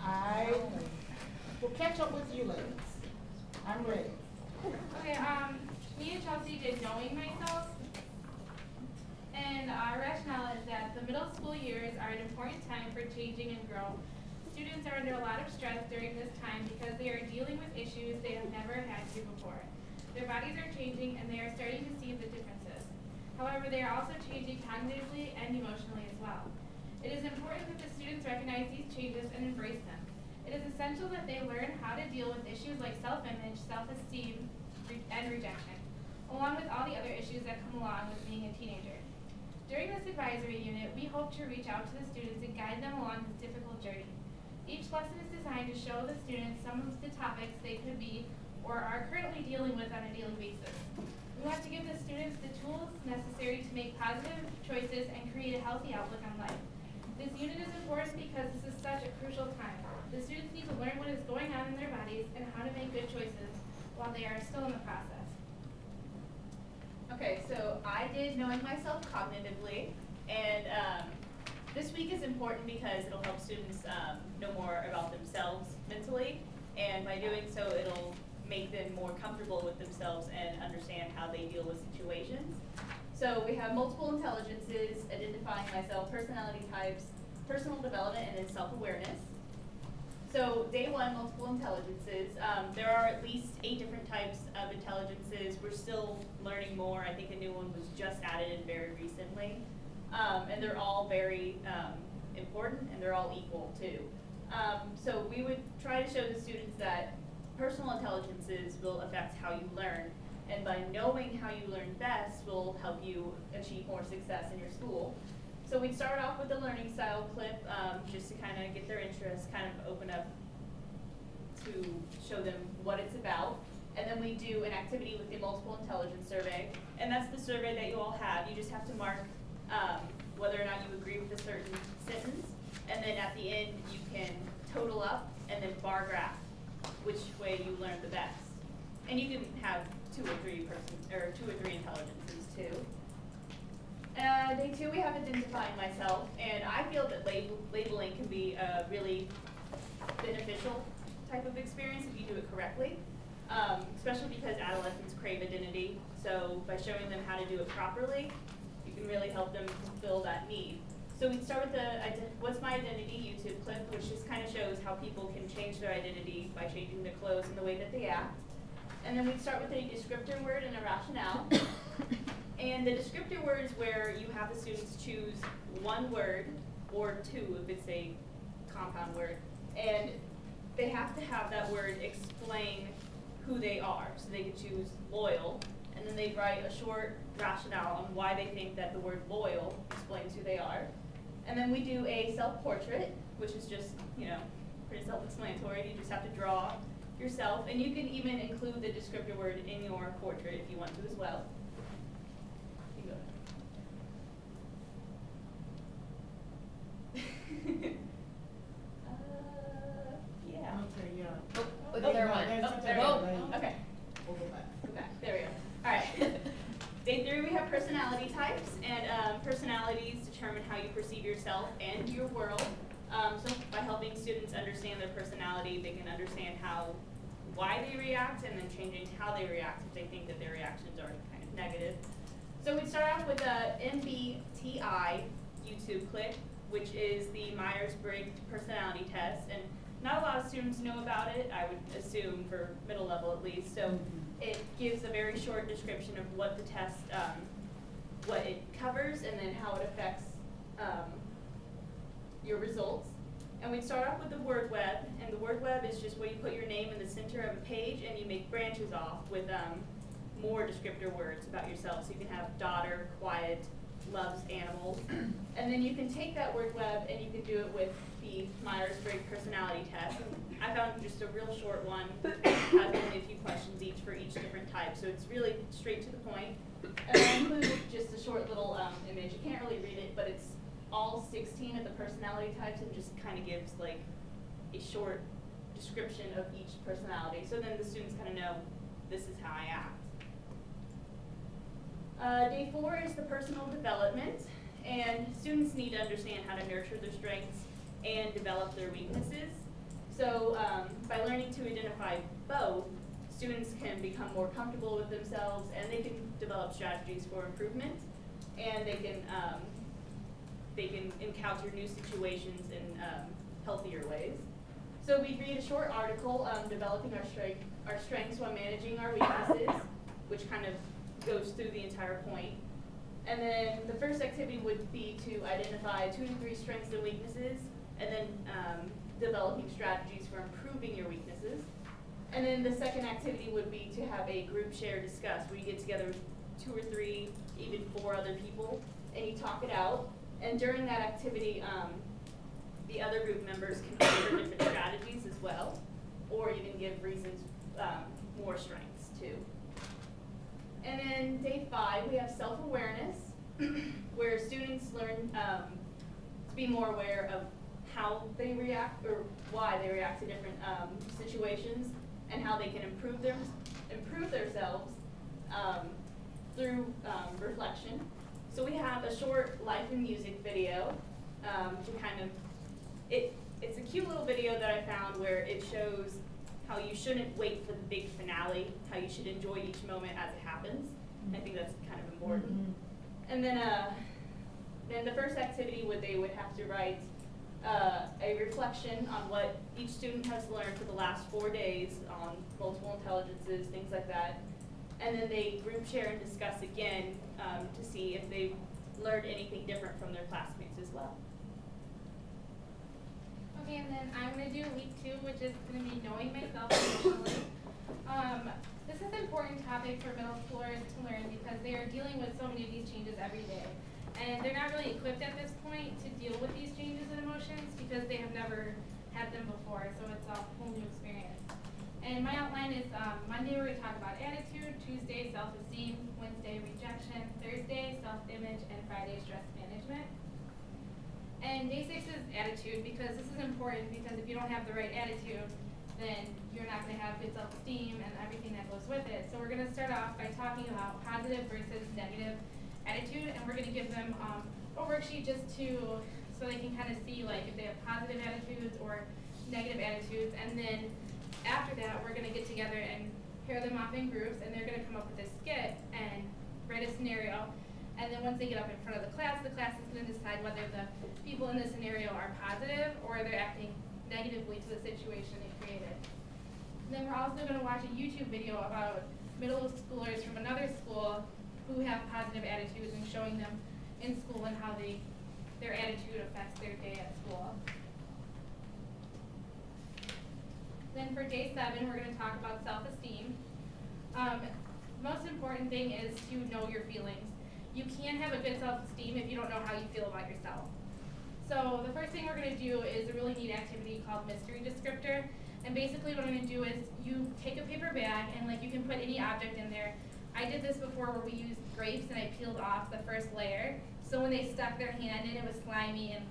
I will catch up with you ladies. I'm ready. Okay, me and Chelsey did knowing myself, and our rationale is that the middle school years are an important time for changing and growth. Students are under a lot of stress during this time because they are dealing with issues they have never had to before. Their bodies are changing and they are starting to see the differences. However, they are also changing cognitively and emotionally as well. It is important that the students recognize these changes and embrace them. It is essential that they learn how to deal with issues like self-image, self-esteem, and rejection, along with all the other issues that come along with being a teenager. During this advisory unit, we hope to reach out to the students and guide them along this difficult journey. Each lesson is designed to show the students some of the topics they could be or are currently dealing with on a daily basis. We want to give the students the tools necessary to make positive choices and create a healthy outlook on life. This unit is important because this is such a crucial time. The students need to learn what is going on in their bodies and how to make good choices while they are still in the process. Okay, so I did knowing myself cognitively, and this week is important because it'll help students know more about themselves mentally, and by doing so, it'll make them more comfortable with themselves and understand how they deal with situations. So we have multiple intelligences, identifying myself, personality types, personal development, and then self-awareness. So day one, multiple intelligences. There are at least 8 different types of intelligences. We're still learning more. I think a new one was just added in very recently. And they're all very important, and they're all equal too. So we would try to show the students that personal intelligences will affect how you learn, and by knowing how you learn best will help you achieve more success in your school. So we'd start off with the learning style clip, just to kind of get their interest, kind of open up to show them what it's about. And then we do an activity with the multiple intelligence survey, and that's the survey that you all have. You just have to mark whether or not you agree with a certain sentence, and then at the end you can total up and then bar graph which way you learned the best. And you can have 2 or 3 intelligences too. Day 2, we have identifying myself, and I feel that labeling can be a really beneficial type of experience if you do it correctly, especially because adolescents crave identity. So by showing them how to do it properly, you can really help them fulfill that need. So we start with the What's My Identity YouTube clip, which just kind of shows how people can change their identity by changing their clothes and the way that they act. And then we start with a descriptor word and a rationale. And the descriptor word is where you have the students choose 1 word or 2 if it's a compound word. And they have to have that word explain who they are. So they could choose loyal, and then they write a short rationale on why they think that the word loyal explains who they are. And then we do a self-portrait, which is just, pretty self-explanatory. You just have to draw yourself, and you can even include the descriptor word in your portrait if you want to as well. You can go ahead. Yeah. Okay, yeah. Oh, there there one. one. That's Oh, there okay. we go. Okay. We'll go back. Go back. There we go. All right. Day 3, we have personality types, and personalities determine how you perceive yourself and your world. So by helping students understand their personality, they can understand why they react, and then changing how they react if they think that their reactions are kind of negative. So we start off with a MBTI YouTube clip, which is the Myers-Briggs personality test, and not a lot of students know about it, I would assume, for middle level at least. So it gives a very short description of what the test, what it covers, and then how it affects your results. And we start off with the word web, and the word web is just where you put your name in the center of a page and you make branches off with more descriptor words about yourself. So you can have daughter, quiet, loves animals. And then you can take that word web and you can do it with the Myers-Briggs personality test. And I found just a real short one, has only a few questions each for each different type, so it's really straight to the point. And I included just a short little image. You can't really read it, but it's all 16 of the personality types and just kind of gives like a short description of each personality. So then the students kind of know, this is how I act. Day 4 is the personal development, and students need to understand how to nurture their strengths and develop their weaknesses. So by learning to identify both, students can become more comfortable with themselves, and they can develop strategies for improvement, and they can encounter new situations in healthier ways. So we read a short article, developing our strengths while managing our weaknesses, which kind of goes through the entire point. And then the first activity would be to identify 2 to 3 strengths and weaknesses, and then developing strategies for improving your weaknesses. And then the second activity would be to have a group share discuss, where you get together with 2 or 3, even 4 other people, and you talk it out. And during that activity, the other group members can offer different strategies as well, or even give reasons, more strengths too. And then day 5, we have self-awareness, where students learn to be more aware of how they react, or why they react to different situations, and how they can improve themselves through reflection. So we have a short life and music video to kind of, it's a cute little video that I found where it shows how you shouldn't wait for the big finale, how you should enjoy each moment as it happens. I think that's kind of important. Mm-hmm. And then the first activity they would have to write a reflection on what each student has learned for the last 4 days on multiple intelligences, things like that. And then they group share and discuss again to see if they've learned anything different from their classmates as well. Okay, and then I'm going to do week 2, which is going to be knowing myself emotionally. This is an important topic for middle schoolers to learn because they are dealing with so many of these changes every day. And they're not really equipped at this point to deal with these changes in emotions because they have never had them before, so it's a whole new experience. And my outline is Monday we're going to talk about attitude, Tuesday self-esteem, Wednesday rejection, Thursday self-image, and Friday stress management. And day 6 is attitude, because this is important, because if you don't have the right attitude, then you're not going to have good self-esteem and everything that goes with it. So we're going to start off by talking about positive versus negative attitude, and we're going to give them a worksheet just so they can kind of see like if they have positive attitudes or negative attitudes. And then after that, we're going to get together and pair them off in groups, and they're going to come up with a skit and write a scenario. And then once they get up in front of the class is going to decide whether the people in the scenario are positive or they're acting negatively to the situation they created. And then we're also going to watch a YouTube video about middle schoolers from another school who have positive attitudes and showing them in school and how their attitude affects their day at school. Then for day 7, we're going to talk about self-esteem. Most important thing is to know your feelings. You can't have a good self-esteem if you don't know how you feel about yourself. So the first thing we're going to do is a really neat activity called mystery descriptor. And basically what I'm going to do is you take a paper bag and like you can put any object in there. I did this before where we used grapes and I peeled off the first layer. So when they stuck their hand in, it was slimy, and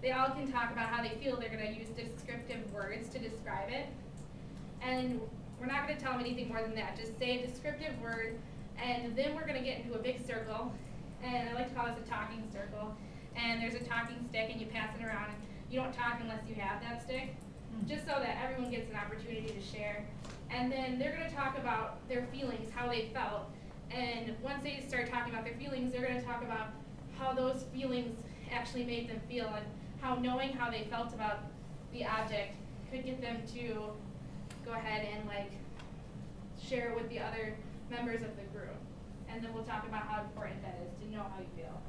they all can talk about how they feel. They're going to use descriptive words to describe it. And we're not going to tell them anything more than that. Just say a descriptive word, and then we're going to get into a big circle. And I like to call this a talking circle. And there's a talking stick, and you pass it around. And you don't talk unless you have that stick, just so that everyone gets an opportunity to share. And then they're going to talk about their feelings, how they felt. And once they start talking about their feelings, they're going to talk about how those feelings actually made them feel, and how knowing how they felt about the object could get them to go ahead and like share it with the other members of the group. And then we'll talk about how important that is to know how you feel.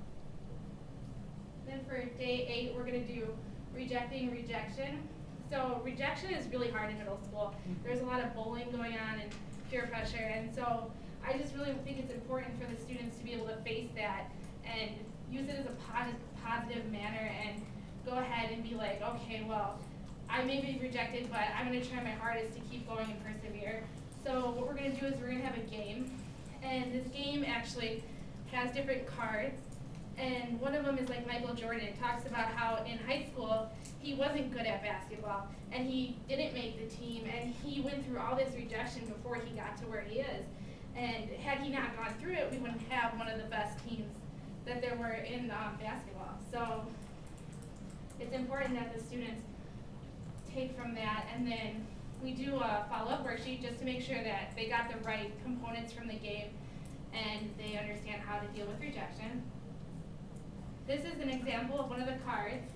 Then for day 8, we're going to do rejecting rejection. So rejection is really hard in middle school. There's a lot of bullying going on and peer pressure, and so I just really think it's important for the students to be able to face that and use it as a positive manner and go ahead and be like, okay, well, I may be rejected, but I'm going to try my hardest to keep going and persevere. So what we're going to do is we're going to have a game, and this game actually has different cards, and one of them is like Michael Jordan. It talks about how in high school he wasn't good at basketball, and he didn't make the team, and he went through all this rejection before he got to where he is. And had he not gone through it, we wouldn't have one of the best teams that there were in basketball. So it's important that the students take from that, and then we do a follow-up worksheet just to make sure that they got the right components from the game and they understand how to deal with rejection. This is an example of one of the cards.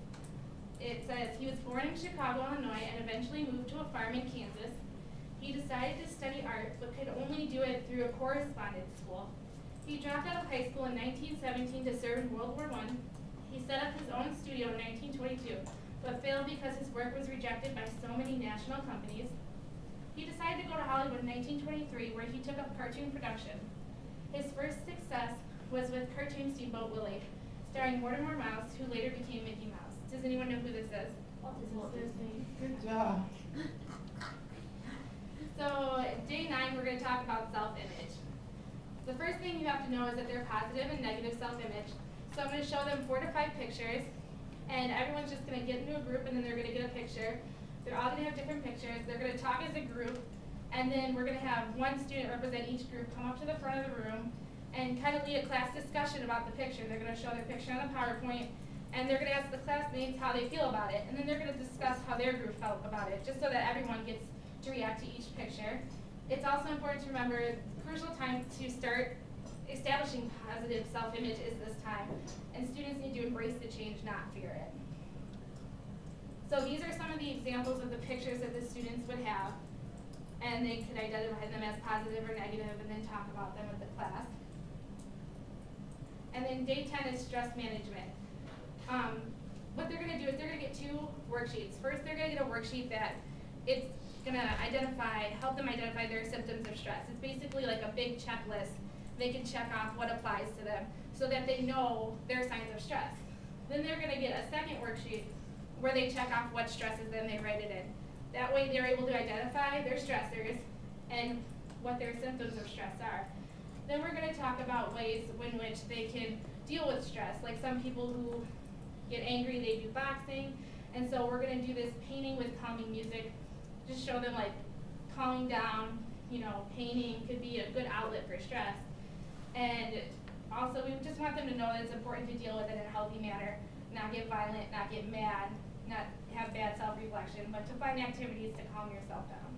It says he was born in Chicago, Illinois, and eventually moved to a farm in Kansas. He decided to study art, but could only do it through a correspondence school. He dropped out of high school in 1917 to serve in World War I. He set up his own studio in 1922, but failed because his work was rejected by so many national companies. He decided to go to Hollywood in 1923, where he took up cartoon production. His first success was with cartoon Steamboat Willie, starring Mortimer Mouse, who later became Mickey Mouse. Does anyone know who this is? Walt Disney. Good job. So, day 9, we're going to talk about self-image. The first thing you have to know is that they're positive and negative self-image. So I'm going to show them 4 to 5 pictures, and everyone's just going to get into a group, and then they're going to get a picture. They're all going to have different pictures. They're going to talk as a group, and then we're going to have one student represent each group come up to the front of the room and kind of lead a class discussion about the picture. They're going to show their picture on the PowerPoint, and they're going to ask the classmates how they feel about it, and then they're going to discuss how their group felt about it, just so that everyone gets to react to each picture. It's also important to remember the crucial time to start establishing positive self-image is this time, and students need to embrace the change, not fear it. So these are some of the examples of the pictures that the students would have, and they could identify them as positive or negative and then talk about them with the class. And then day 10 is stress management. What they're going to do is they're going to get 2 worksheets. First, they're going to get a worksheet that it's going to help them identify their symptoms of stress. It's basically like a big checklist. They can check off what applies to them so that they know their signs of stress. Then they're going to get a second worksheet where they check off what stresses them, they write it in. That way they're able to identify their stressors and what their symptoms of stress are. Then we're going to talk about ways in which they can deal with stress. Like some people who get angry, they do boxing. And so we're going to do this painting with calming music. Just show them like calming down, painting could be a good outlet for stress. And also we just want them to know that it's important to deal with it in a healthy manner, not get violent, not get mad, not have bad self-reflection, but to find activities to calm yourself down.